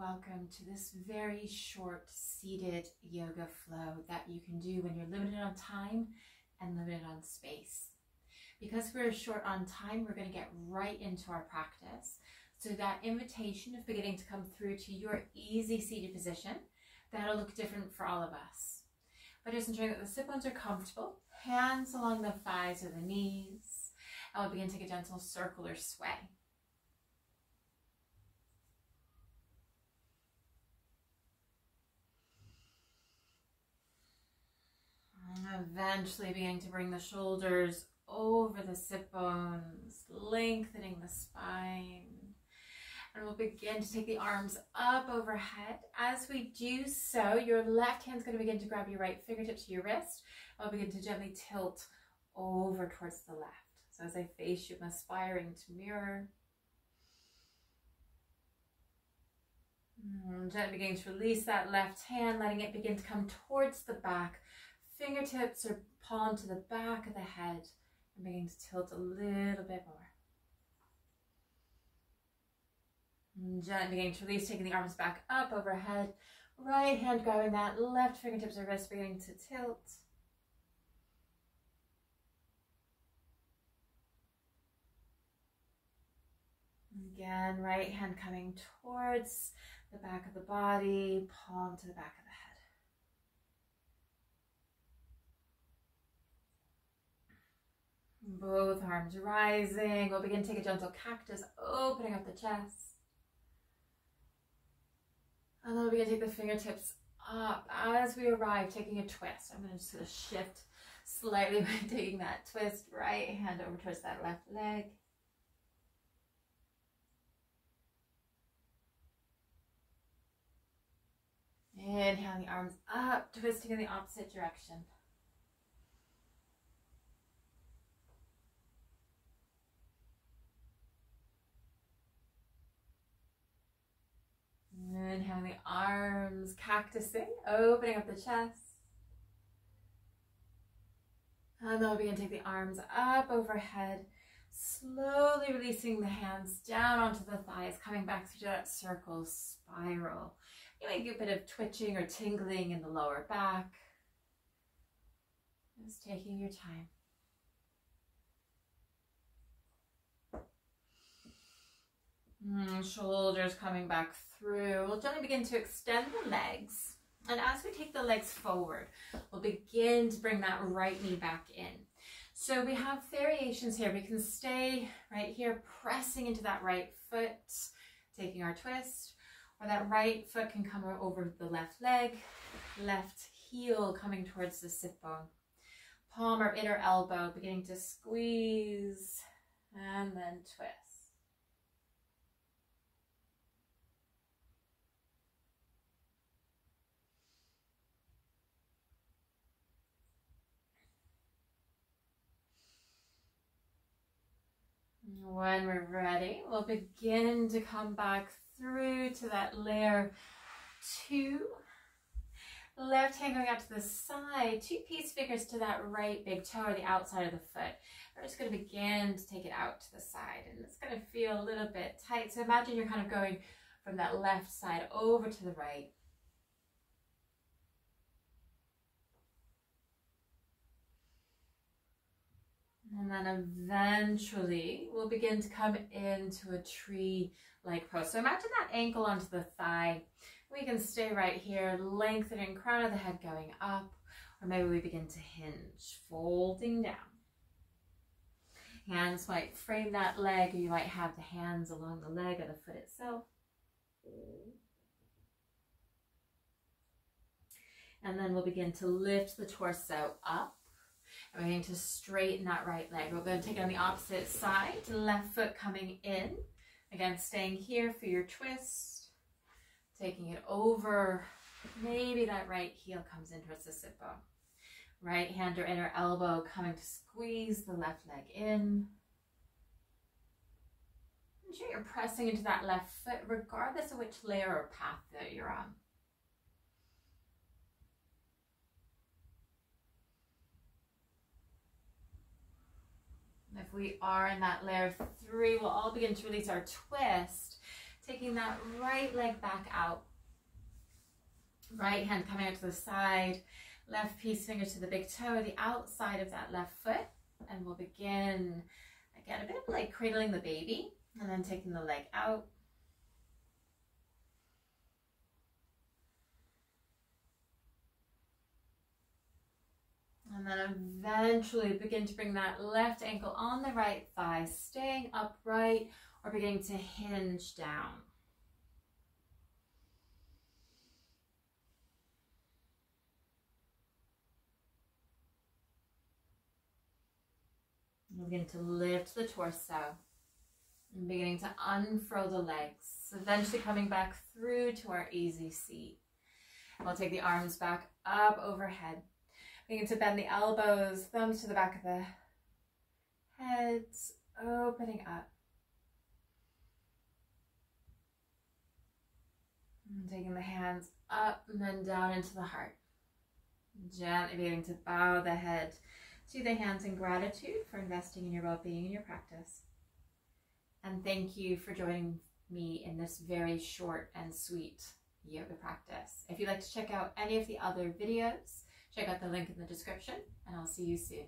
welcome to this very short seated yoga flow that you can do when you're limited on time and limited on space. Because we're short on time, we're going to get right into our practice. So that invitation of beginning to come through to your easy seated position, that'll look different for all of us. But just ensuring that the sit bones are comfortable, hands along the thighs or the knees, and we'll begin to take a gentle circle or sway. Eventually beginning to bring the shoulders over the sit bones, lengthening the spine. And we'll begin to take the arms up overhead. As we do so, your left hand's going to begin to grab your right fingertip to your wrist. I'll begin to gently tilt over towards the left. So as I face you, I'm aspiring to mirror. Gently beginning to release that left hand, letting it begin to come towards the back. Fingertips or palm to the back of the head, and beginning to tilt a little bit more. And gently beginning to release, taking the arms back up overhead. Right hand grabbing that left fingertips or wrist, beginning to tilt. Again, right hand coming towards the back of the body, palm to the back of the head. Both arms rising. We'll begin to take a gentle cactus, opening up the chest. And then we'll begin to take the fingertips up as we arrive, taking a twist. I'm going to just sort of shift slightly by taking that twist. Right hand over towards that left leg. Inhaling the arms up, twisting in the opposite direction. Inhaling the arms, cactusing, opening up the chest. And then we'll begin to take the arms up overhead, slowly releasing the hands down onto the thighs, coming back through that circle spiral. You might get a bit of twitching or tingling in the lower back. Just taking your time. Shoulders coming back through. We'll gently begin to extend the legs. And as we take the legs forward, we'll begin to bring that right knee back in. So we have variations here. We can stay right here, pressing into that right foot, taking our twist, or that right foot can come over the left leg, left heel coming towards the sit bone. Palm or inner elbow beginning to squeeze and then twist. When we're ready, we'll begin to come back through to that layer 2. Left hand going out to the side, 2 peace fingers to that right big toe or the outside of the foot. We're just going to begin to take it out to the side, and it's going to feel a little bit tight. So imagine you're kind of going from that left side over to the right. And then eventually we'll begin to come into a tree-like pose. So imagine that ankle onto the thigh. We can stay right here, lengthening crown of the head going up, or maybe we begin to hinge, folding down. Hands might frame that leg, or you might have the hands along the leg or the foot itself. And then we'll begin to lift the torso up. And we're going to straighten that right leg. We're going to take it on the opposite side, left foot coming in. Again, staying here for your twist. Taking it over. Maybe that right heel comes in towards the sit bone. Right hand or inner elbow coming to squeeze the left leg in. Ensure you're pressing into that left foot regardless of which layer or path that you're on. If we are in that layer 3, we'll all begin to release our twist, Taking that right leg back out. Right hand coming out to the side. Left peace finger to the big toe, the outside of that left foot. And we'll begin, again, a bit of like cradling the baby. And then taking the leg out. And then eventually begin to bring that left ankle on the right thigh, staying upright or beginning to hinge down. We're beginning to lift the torso and beginning to unfurl the legs, eventually coming back through to our easy seat. We'll take the arms back up overhead. Begin to bend the elbows, thumbs to the back of the head, opening up. And taking the hands up and then down into the heart. Gently beginning to bow the head to the hands in gratitude for investing in your well-being and your practice. And thank you for joining me in this very short and sweet yoga practice. If you'd like to check out any of the other videos, check out the link in the description, and I'll see you soon.